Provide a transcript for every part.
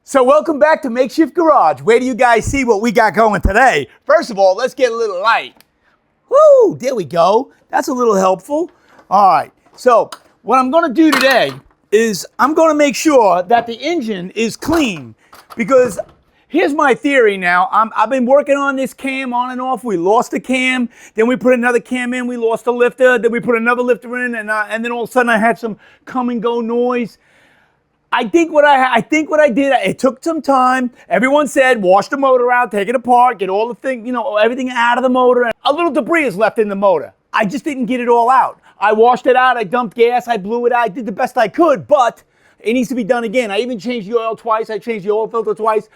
So welcome back to Makeshift Garage. Where do you guys see what we got going today? First of all, let's get a little light. Woo, there we go. That's a little helpful. All right, so what I'm gonna do today is I'm gonna make sure that the engine is clean, because here's my theory now. I've been working on this cam on and off. We lost a cam, then we put another cam in, we lost a lifter, then we put another lifter in, and then all of a sudden I had some come and go noise. I think what I did, it took some time. Everyone said, wash the motor out, take it apart, get all the thing, everything out of the motor. A little debris is left in the motor. I just didn't get it all out. I washed it out, I dumped gas, I blew it out, I did the best I could, but it needs to be done again. I even changed the oil twice, I changed the oil filter twice.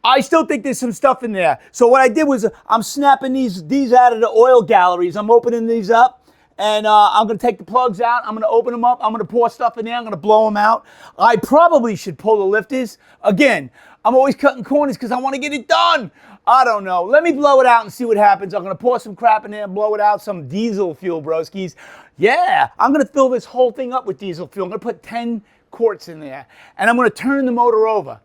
I still think there's some stuff in there. So what I did was I'm snapping these out of the oil galleries. I'm opening these up. And I'm going to take the plugs out. I'm going to open them up. I'm going to pour stuff in there. I'm going to blow them out. I probably should pull the lifters. Again, I'm always cutting corners because I want to get it done. I don't know. Let me blow it out and see what happens. I'm going to pour some crap in there, blow it out, some diesel fuel, broskies. Yeah, I'm going to fill this whole thing up with diesel fuel. I'm going to put 10 quarts in there. And I'm going to turn the motor over.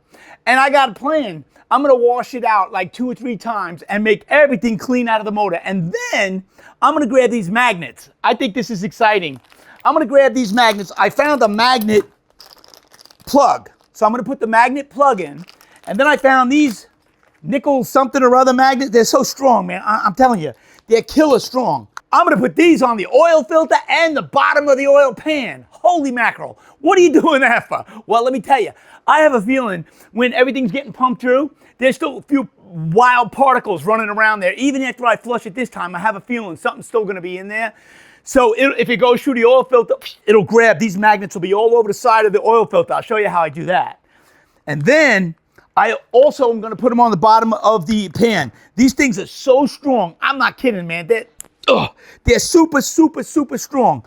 And I got a plan. I'm going to wash it out like 2 or 3 times and make everything clean out of the motor. And then I'm going to grab these magnets. I think this is exciting. I'm going to grab these magnets. I found a magnet plug. So I'm going to put the magnet plug in. And then I found these nickel something or other magnets. They're so strong, man. I'm telling you, they're killer strong. I'm going to put these on the oil filter and the bottom of the oil pan. Holy mackerel. What are you doing that for? Well, let me tell you. I have a feeling when everything's getting pumped through, there's still a few wild particles running around there. Even after I flush it this time, I have a feeling something's still going to be in there. So if it goes through the oil filter, it'll grab. These magnets will be all over the side of the oil filter. I'll show you how I do that. And then I also am going to put them on the bottom of the pan. These things are so strong. I'm not kidding, man. They're super, super, super strong.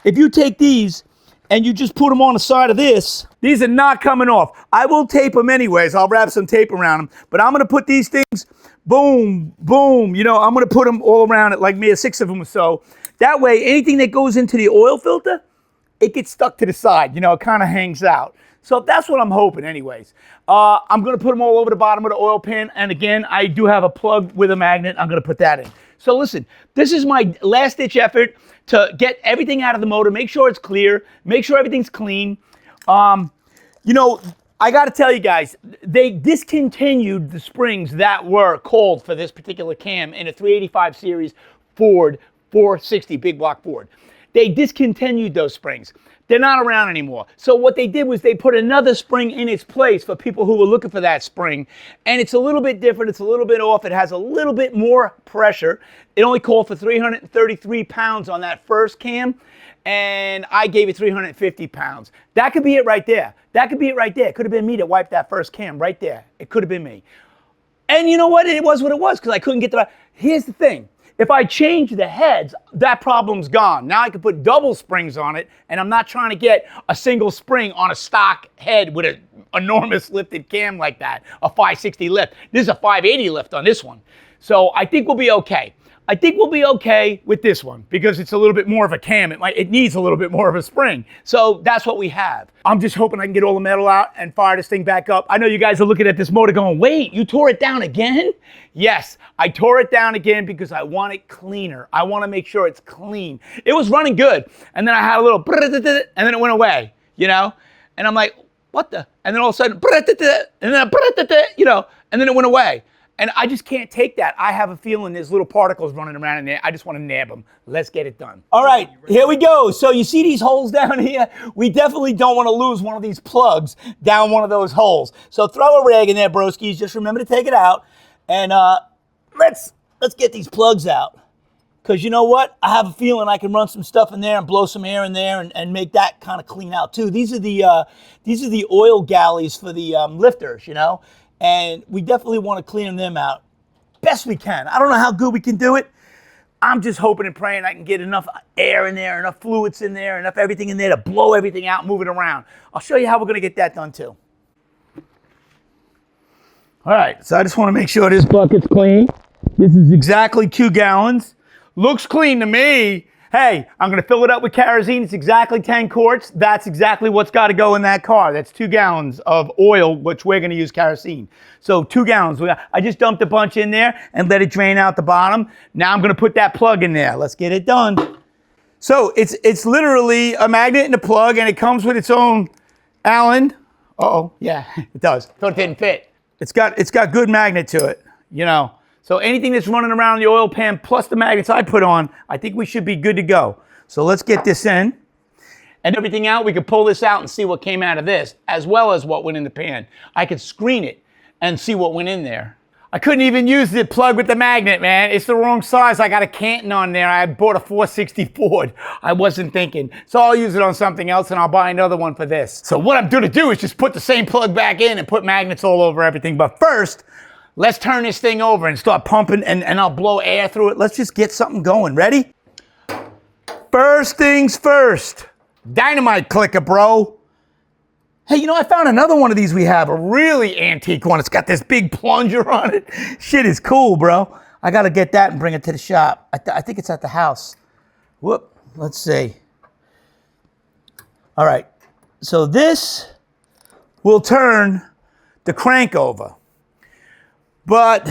If you take these and you just put them on the side of this, these are not coming off. I will tape them anyways. I'll wrap some tape around them. But I'm going to put these things, boom, boom. I'm going to put them all around it, like maybe 6 of them or so. That way, anything that goes into the oil filter, it gets stuck to the side. It kind of hangs out. So that's what I'm hoping anyways. I'm going to put them all over the bottom of the oil pan. And again, I do have a plug with a magnet. I'm going to put that in. So listen, this is my last ditch effort to get everything out of the motor, make sure it's clear, make sure everything's clean. I got to tell you guys, they discontinued the springs that were called for this particular cam in a 385 series Ford 460 big block Ford. They discontinued those springs. They're not around anymore. So what they did was they put another spring in its place for people who were looking for that spring. And it's a little bit different. It's a little bit off. It has a little bit more pressure. It only called for 333 pounds on that first cam. And I gave it 350 pounds. That could be it right there. That could be it right there. It could have been me that wiped that first cam right there. It could have been me. And you know what? It was what it was because I couldn't get the... Here's the thing. If I change the heads, that problem's gone. Now I can put double springs on it, and I'm not trying to get a single spring on a stock head with an enormous lifted cam like that, a 560 lift. This is a 580 lift on this one. So I think we'll be okay. I think we'll be okay with this one because it's a little bit more of a cam. It needs a little bit more of a spring. So that's what we have. I'm just hoping I can get all the metal out and fire this thing back up. I know you guys are looking at this motor going, wait, you tore it down again? Yes, I tore it down again because I want it cleaner. I want to make sure it's clean. It was running good. And then I had a little, and then it went away, And I'm like, what the? And then all of a sudden, and then, and then it went away. And I just can't take that. I have a feeling there's little particles running around in there. I just want to nab them. Let's get it done. All right, here we go. So you see these holes down here? We definitely don't want to lose one of these plugs down one of those holes. So throw a rag in there, broskies. Just remember to take it out. And let's get these plugs out. Because you know what? I have a feeling I can run some stuff in there and blow some air in there and make that kind of clean out too. These are the oil galleys for the lifters, And we definitely want to clean them out best we can. I don't know how good we can do it. I'm just hoping and praying I can get enough air in there, enough fluids in there, enough everything in there to blow everything out, move it around. I'll show you how we're going to get that done too. All right, so I just want to make sure this bucket's clean. This is exactly 2 gallons. Looks clean to me. Hey, I'm gonna fill it up with kerosene. It's exactly 10 quarts. That's exactly what's gotta go in that car. That's 2 gallons of oil, which we're gonna use kerosene. So 2 gallons. I just dumped a bunch in there and let it drain out the bottom. Now I'm gonna put that plug in there. Let's get it done. So it's literally a magnet and a plug, and it comes with its own Allen. Uh-oh, yeah, it does. So it didn't fit. It's got good magnet to it, you know. So anything that's running around the oil pan plus the magnets I put on, I think we should be good to go. So let's get this in. And everything out, we could pull this out and see what came out of this, as well as what went in the pan. I could screen it and see what went in there. I couldn't even use the plug with the magnet, man. It's the wrong size. I got a Canton on there. I bought a 460 Ford. I wasn't thinking. So I'll use it on something else, and I'll buy another one for this. So what I'm gonna do is just put the same plug back in and put magnets all over everything. But first, let's turn this thing over and start pumping, and I'll blow air through it. Let's just get something going. Ready? First things first. Dynamite clicker, bro. Hey, you know, I found another one of these we have, a really antique one. It's got this big plunger on it. Shit is cool, bro. I got to get that and bring it to the shop. I think it's at the house. Whoop, let's see. All right, so this will turn the crank over. But,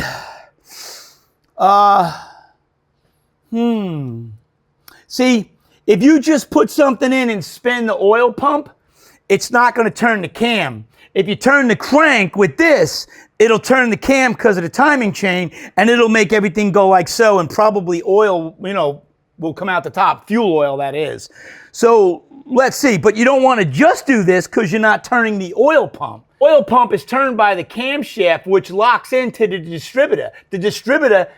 see, if you just put something in and spin the oil pump, it's not going to turn the cam. If you turn the crank with this, it'll turn the cam because of the timing chain, and it'll make everything go like so, and probably oil, you know, will come out the top. Fuel oil, that is. So let's see, but you don't want to just do this because you're not turning the oil pump. Oil pump is turned by the camshaft, which locks into the distributor. The distributor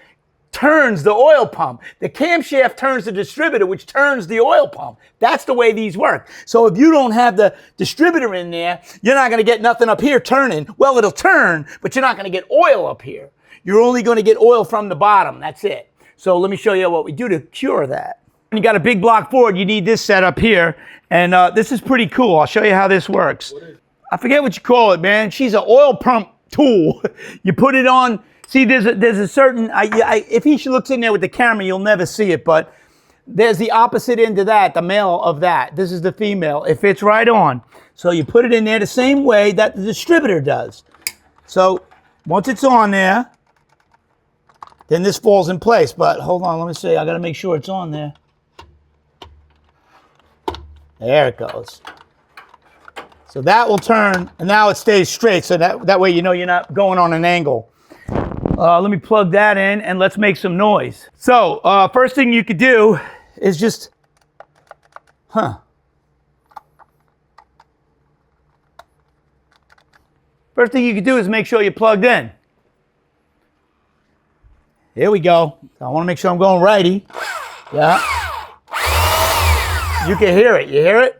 turns the oil pump. The camshaft turns the distributor, which turns the oil pump. That's the way these work. So if you don't have the distributor in there, you're not going to get nothing up here turning. Well, it'll turn, but you're not going to get oil up here. You're only going to get oil from the bottom. That's it. So let me show you what we do to cure that. When you got a big block Ford, you need this set up here. And this is pretty cool. I'll show you how this works. I forget what you call it, man. She's an oil pump tool. You put it on. See, there's a certain, if he looks in there with the camera, you'll never see it, but there's the opposite end of that, the male of that. This is the female. It fits right on. So you put it in there the same way that the distributor does. So once it's on there, then this falls in place. But hold on, let me see. I got to make sure it's on there. There it goes. So that will turn, and now it stays straight. So that way you know you're not going on an angle. Let me plug that in and let's make some noise. So first thing you could do is just, First thing you could do is make sure you're plugged in. Here we go. I want to make sure I'm going righty. Yeah. You can hear it. You hear it?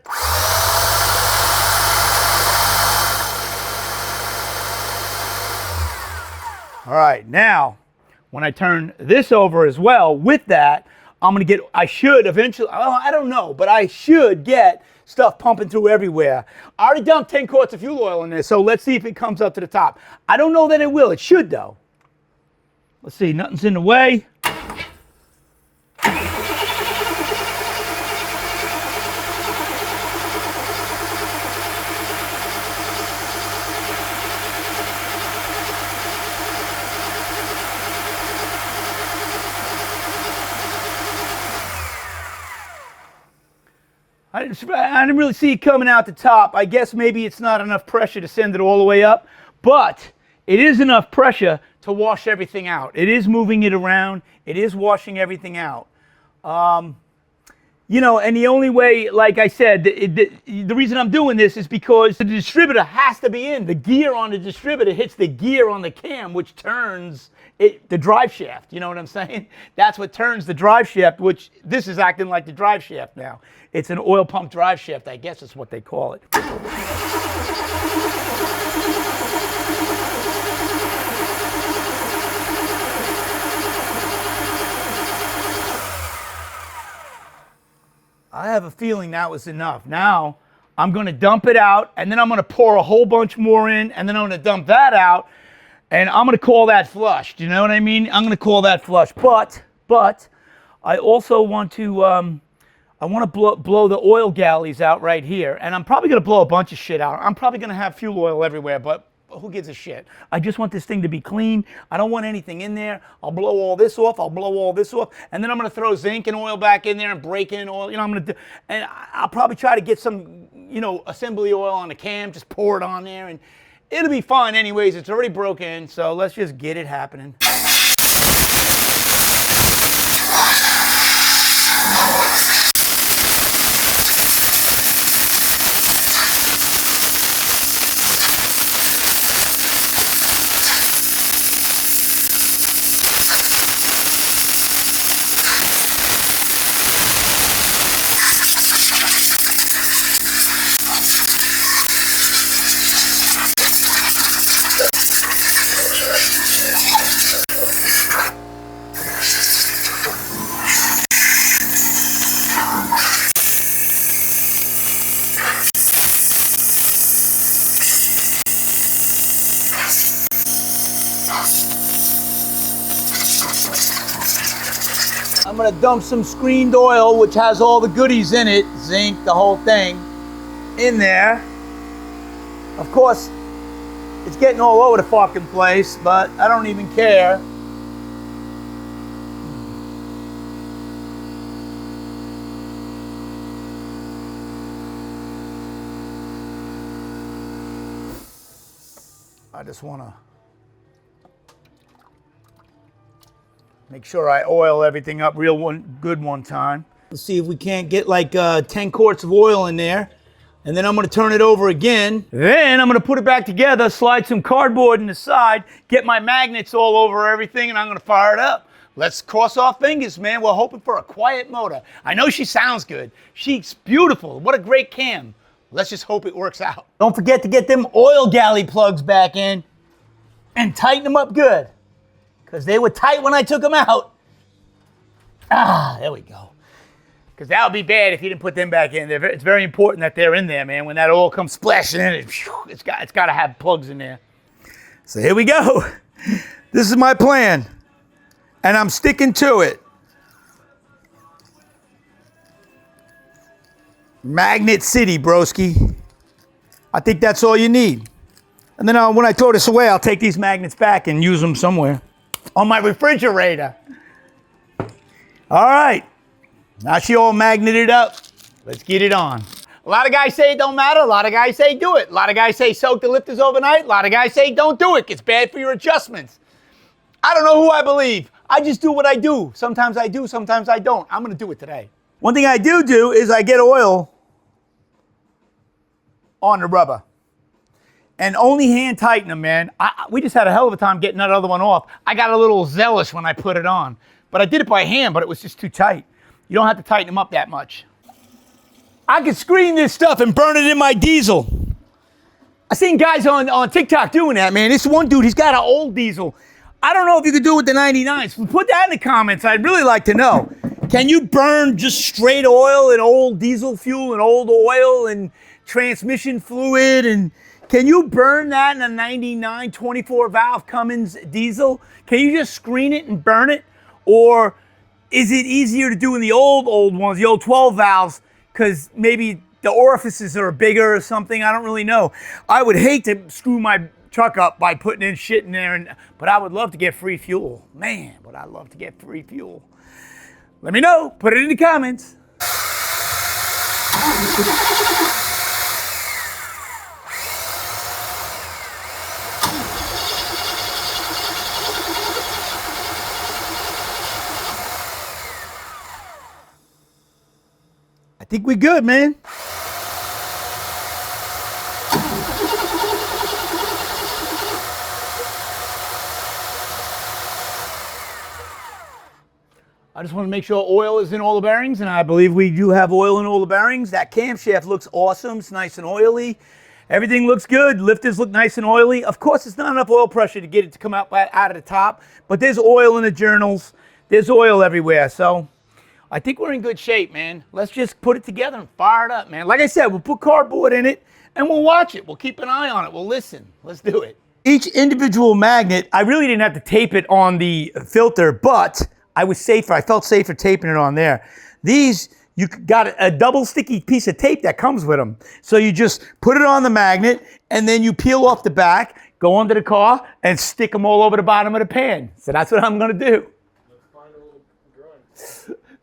All right, now, when I turn this over as well, with that, I should eventually, I don't know, but I should get stuff pumping through everywhere. I already dumped 10 quarts of fuel oil in there, so let's see if it comes up to the top. I don't know that it will. It should, though. Let's see, nothing's in the way. I didn't really see it coming out the top. I guess maybe it's not enough pressure to send it all the way up, but it is enough pressure to wash everything out. It is moving it around. It is washing everything out. You know, and the only way, like I said, the reason I'm doing this is because the distributor has to be in. The gear on the distributor hits the gear on the cam, which turns the drive shaft. You know what I'm saying? That's what turns the drive shaft, which this is acting like the drive shaft now. It's an oil pump drive shaft, I guess is what they call it. I have a feeling that was enough. Now, I'm going to dump it out, and then I'm going to pour a whole bunch more in, and then I'm going to dump that out, and I'm going to call that flushed. You know what I mean? I'm going to call that flush. But I also want to I want to blow the oil galleys out right here. And I'm probably going to blow a bunch of shit out. I'm probably going to have fuel oil everywhere, but who gives a shit? I just want this thing to be clean. I don't want anything in there. I'll blow all this off. I'll blow all this off. And then I'm going to throw zinc and oil back in there and break in oil. You know, I'm going to do, and I'll probably try to get some, you know, assembly oil on a cam, just pour it on there. And it'll be fine anyways. It's already broken. So let's just get it happening. I'm gonna dump some screened oil, which has all the goodies in it, zinc, the whole thing, in there. Of course, it's getting all over the fucking place, but I don't even care. I just wanna make sure I oil everything up good one time. Let's see if we can't get like 10 quarts of oil in there. And then I'm gonna turn it over again. Then I'm gonna put it back together, slide some cardboard in the side, get my magnets all over everything, and I'm gonna fire it up. Let's cross our fingers, man. We're hoping for a quiet motor. I know she sounds good. She's beautiful. What a great cam. Let's just hope it works out. Don't forget to get them oil galley plugs back in and tighten them up good, because they were tight when I took them out. Ah, there we go. Because that would be bad if you didn't put them back in. It's very important that they're in there, man. When that oil comes splashing in, it's got to have plugs in there. So here we go. This is my plan, and I'm sticking to it. Magnet City, broski. I think that's all you need. And then when I throw this away, I'll take these magnets back and use them somewhere. On my refrigerator. All right. Now she all magneted up. Let's get it on. A lot of guys say it don't matter. A lot of guys say do it. A lot of guys say soak the lifters overnight. A lot of guys say don't do it. It's bad for your adjustments. I don't know who I believe. I just do what I do. Sometimes I do, sometimes I don't. I'm going to do it today. One thing I do is I get oil on the rubber. And only hand tighten them, man. We just had a hell of a time getting that other one off. I got a little zealous when I put it on. But I did it by hand, but it was just too tight. You don't have to tighten them up that much. I could screen this stuff and burn it in my diesel. I seen guys on TikTok doing that, man. This one dude, he's got an old diesel. I don't know if you could do it with the 99s. Put that in the comments. I'd really like to know. Can you burn just straight oil and old diesel fuel and old oil and transmission fluid, and can you burn that in a 99 24 valve Cummins diesel? Can you just screen it and burn it? Or is it easier to do in the old ones, the old 12 valves, because maybe the orifices are bigger or something? I don't really know. I would hate to screw my truck up by putting in shit in there, but I would love to get free fuel. Man, would I love to get free fuel. Let me know. Put it in the comments. I think we're good, man. I just want to make sure oil is in all the bearings, and I believe we do have oil in all the bearings. That camshaft looks awesome. It's nice and oily. Everything looks good. Lifters look nice and oily. Of course, it's not enough oil pressure to get it to come out of the top, but there's oil in the journals. There's oil everywhere, so I think we're in good shape, man. Let's just put it together and fire it up, man. Like I said, we'll put cardboard in it, and we'll watch it. We'll keep an eye on it. We'll listen. Let's do it. Each individual magnet, I really didn't have to tape it on the filter, but I was safer. I felt safer taping it on there. These, you got a double sticky piece of tape that comes with them. So you just put it on the magnet and then you peel off the back, go under the car and stick them all over the bottom of the pan. So that's what I'm gonna do.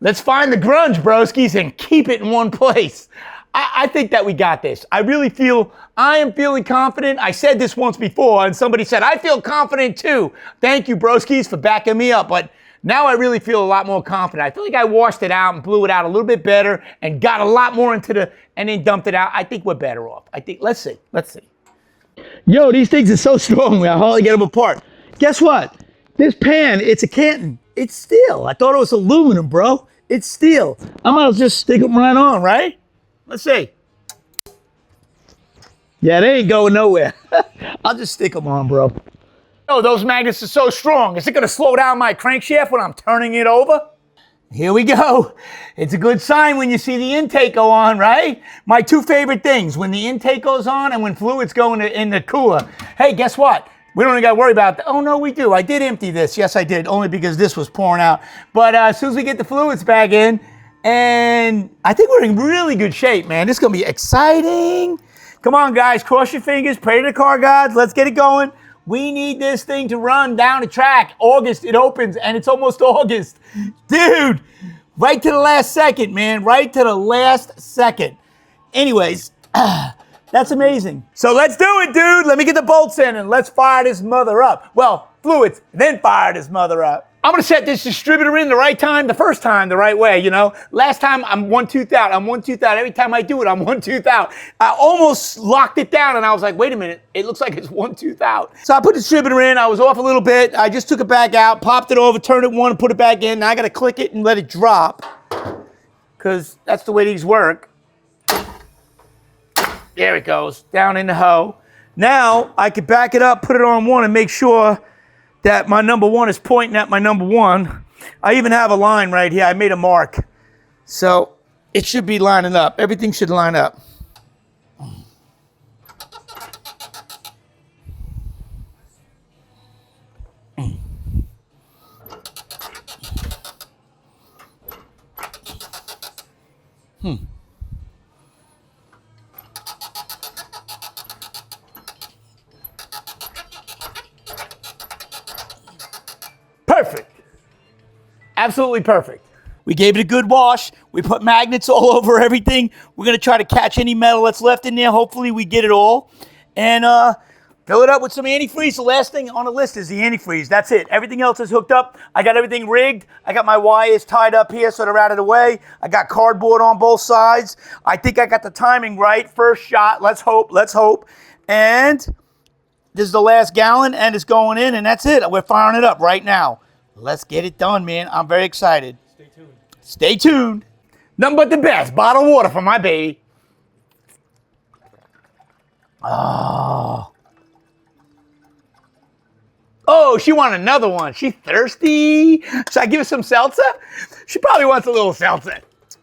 Let's find the grunge, broskies, and keep it in one place. I think that we got this. I am feeling confident. I said this once before and somebody said, I feel confident too. Thank you, broskies, for backing me up. But now I really feel a lot more confident. I feel like I washed it out and blew it out a little bit better and got a lot more and then dumped it out. I think we're better off. Let's see. Yo, these things are so strong, I hardly get them apart. Guess what? This pan, it's a Canton. It's steel. I thought it was aluminum, bro. It's steel. I might as well just stick them right on, right? Let's see. Yeah, they ain't going nowhere. I'll just stick them on, bro. Oh, those magnets are so strong. Is it gonna slow down my crankshaft when I'm turning it over? Here we go. It's a good sign when you see the intake go on, right? My two favorite things, when the intake goes on and when fluids go in the cooler. Hey, guess what? We don't even gotta worry about that. Oh no, we do. I did empty this. Yes, I did, only because this was pouring out. But as soon as we get the fluids back in, and I think we're in really good shape, man. This is gonna be exciting. Come on, guys, cross your fingers, pray to the car gods. Let's get it going. We need this thing to run down the track. August, it opens, and it's almost August. Dude, right to the last second, man. Right to the last second. Anyways, that's amazing. So let's do it, dude. Let me get the bolts in, and let's fire this mother up. Well, fluids, then fire this mother up. I'm gonna set this distributor in the right time, the first time, the right way, you know? Last time, I'm 1/2 out. I'm 1/2 out. Every time I do it, I'm 1/2 out. I almost locked it down, and I was like, wait a minute. It looks like it's 1/2 out. So I put the distributor in. I was off a little bit. I just took it back out, popped it over, turned it one, and put it back in. Now I gotta click it and let it drop, because that's the way these work. There it goes, down in the hoe. Now I could back it up, put it on one, and make sure that my number one is pointing at my number one. I even have a line right here. I made a mark. So it should be lining up. Everything should line up. Perfect. Absolutely perfect. We gave it a good wash. We put magnets all over everything. We're going to try to catch any metal that's left in there. Hopefully we get it all. And fill it up with some antifreeze. The last thing on the list is the antifreeze. That's it. Everything else is hooked up. I got everything rigged. I got my wires tied up here so they're out of the way. I got cardboard on both sides. I think I got the timing right. First shot. Let's hope. Let's hope. And this is the last gallon, and it's going in, and that's it. We're firing it up right now. Let's get it done, man. I'm very excited. Stay tuned. Stay tuned. Nothing but the best. Bottled water for my baby. Oh. Oh, she wants another one. She's thirsty. Should I give her some seltzer? She probably wants a little seltzer.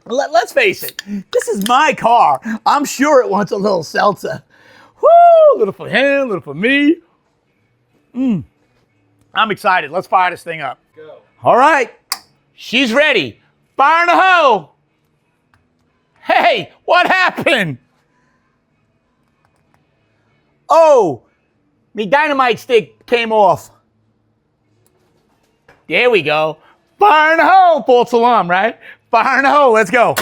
Let's face it. This is my car. I'm sure it wants a little seltzer. Woo! A little for him, a little for me. I'm excited. Let's fire this thing up. Go. All right. She's ready. Fire in the hoe. Hey, what happened? Oh, me dynamite stick came off. There we go. Fire in the hoe. False alarm, right? Fire in the hoe. Let's go.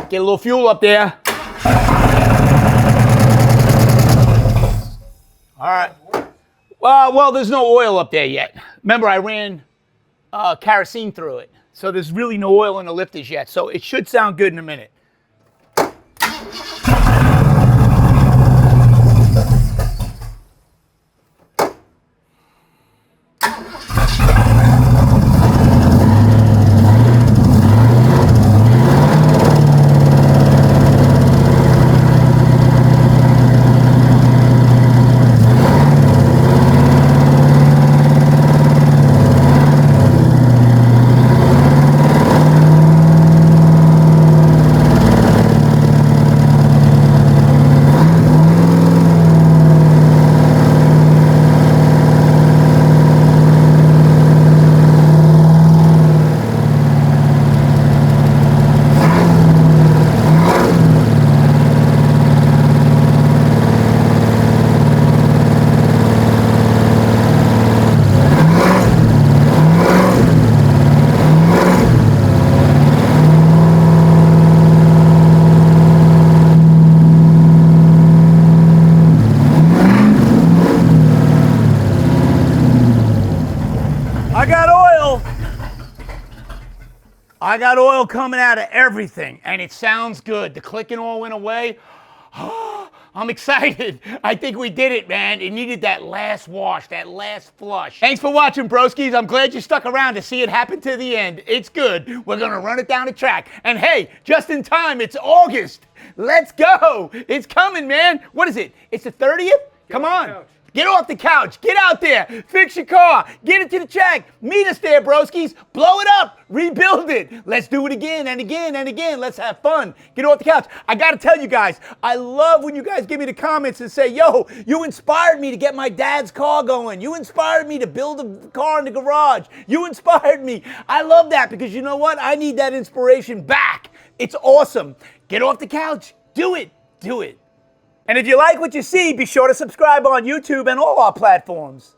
Get a little fuel up there. All right. Well, there's no oil up there yet. Remember, I ran kerosene through it. So there's really no oil in the lifters yet. So it should sound good in a minute. I got oil coming out of everything, and it sounds good. The clicking all went away. I'm excited. I think we did it, man. It needed that last wash, that last flush. Thanks for watching, broskies. I'm glad you stuck around to see it happen to the end. It's good. We're going to run it down the track. And hey, just in time, it's August. Let's go. It's coming, man. What is it? It's the 30th? Come on. Get off the couch. Get out there. Fix your car. Get it to the track. Meet us there, broskies. Blow it up. Rebuild it. Let's do it again and again and again. Let's have fun. Get off the couch. I got to tell you guys, I love when you guys give me the comments and say, yo, you inspired me to get my dad's car going. You inspired me to build a car in the garage. You inspired me. I love that because you know what? I need that inspiration back. It's awesome. Get off the couch. Do it. Do it. And if you like what you see, be sure to subscribe on YouTube and all our platforms.